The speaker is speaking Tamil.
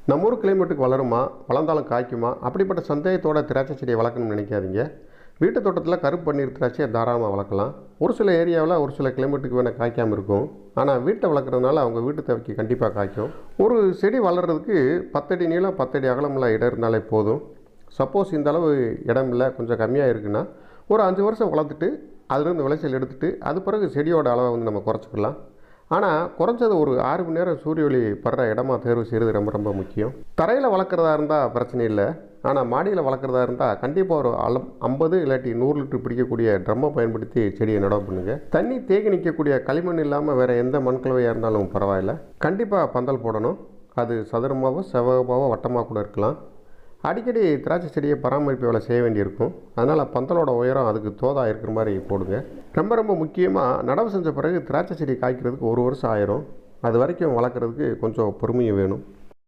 நம்ம ஊர் கிளைமேட்டுக்கு வளருமா, வளர்ந்தாலும் காய்க்குமா, அப்படிப்பட்ட சந்தேகத்தோட திராட்சை செடியை வளர்க்கணும்னு நினைக்காதீங்க. வீட்டு தோட்டத்தில் கருப்பு பன்னீர் திராட்சையை தாராளமாக வளர்க்கலாம். ஒரு சில ஏரியாவில் ஒரு சில கிளைமேட்டுக்கு வேணால் காய்க்காமல் இருக்கும். ஆனால் வீட்டை வளர்க்குறதுனால அவங்க வீட்டு தேவைக்கு கண்டிப்பாக காய்க்கும். ஒரு செடி வளர்கிறதுக்கு 10 அடி நீளம் 10 அடி அகலமுள்ள இடம் இருந்தாலே போதும். சப்போஸ் இந்த அளவு இடம் இல்லை, கொஞ்சம் கம்மியாக இருக்குன்னா ஒரு 5 வருஷம் வளர்த்துட்டு அதுலேருந்து விளைச்சல் எடுத்துகிட்டு அது பிறகு செடியோட அளவை நம்ம குறைச்சிக்கலாம். ஆனால் குறைஞ்சது ஒரு 6 மணி நேரம் சூரிய ஒளி படுற இடமா தேர்வு செய்கிறது ரொம்ப ரொம்ப முக்கியம். தரையில் வளர்க்குறதா இருந்தால் பிரச்சனை இல்லை. ஆனால் மாடியில் வளர்க்குறதா இருந்தால் கண்டிப்பாக ஒரு 50 இல்லாட்டி 100 லிட்டர் பிடிக்கக்கூடிய ட்ரம்மை பயன்படுத்தி செடியை நடவு பண்ணுங்கள். தண்ணி தேங்கி நிற்கக்கூடிய களிமண் இல்லாமல் வேறு எந்த மண்கலவையாக இருந்தாலும் பரவாயில்ல. கண்டிப்பாக பந்தல் போடணும். அது சதுரமாகவோ செவ்வகமாகவோ வட்டமாக கூட இருக்கலாம். அடிக்கடி திராட்சை செடியை பராமரிப்பு வேலை செய்ய வேண்டியிருக்கும். அதனால் பந்தலோட உயரம் அதுக்கு தோதாக இருக்கிற மாதிரி போடுங்க. ரொம்ப ரொம்ப முக்கியமாக நடவு செஞ்ச பிறகு திராட்சை செடி காய்க்கிறதுக்கு 1 வருஷம் ஆயிரும். அது வரைக்கும் வளர்க்குறதுக்கு கொஞ்சம் பொறுமையும் வேணும்.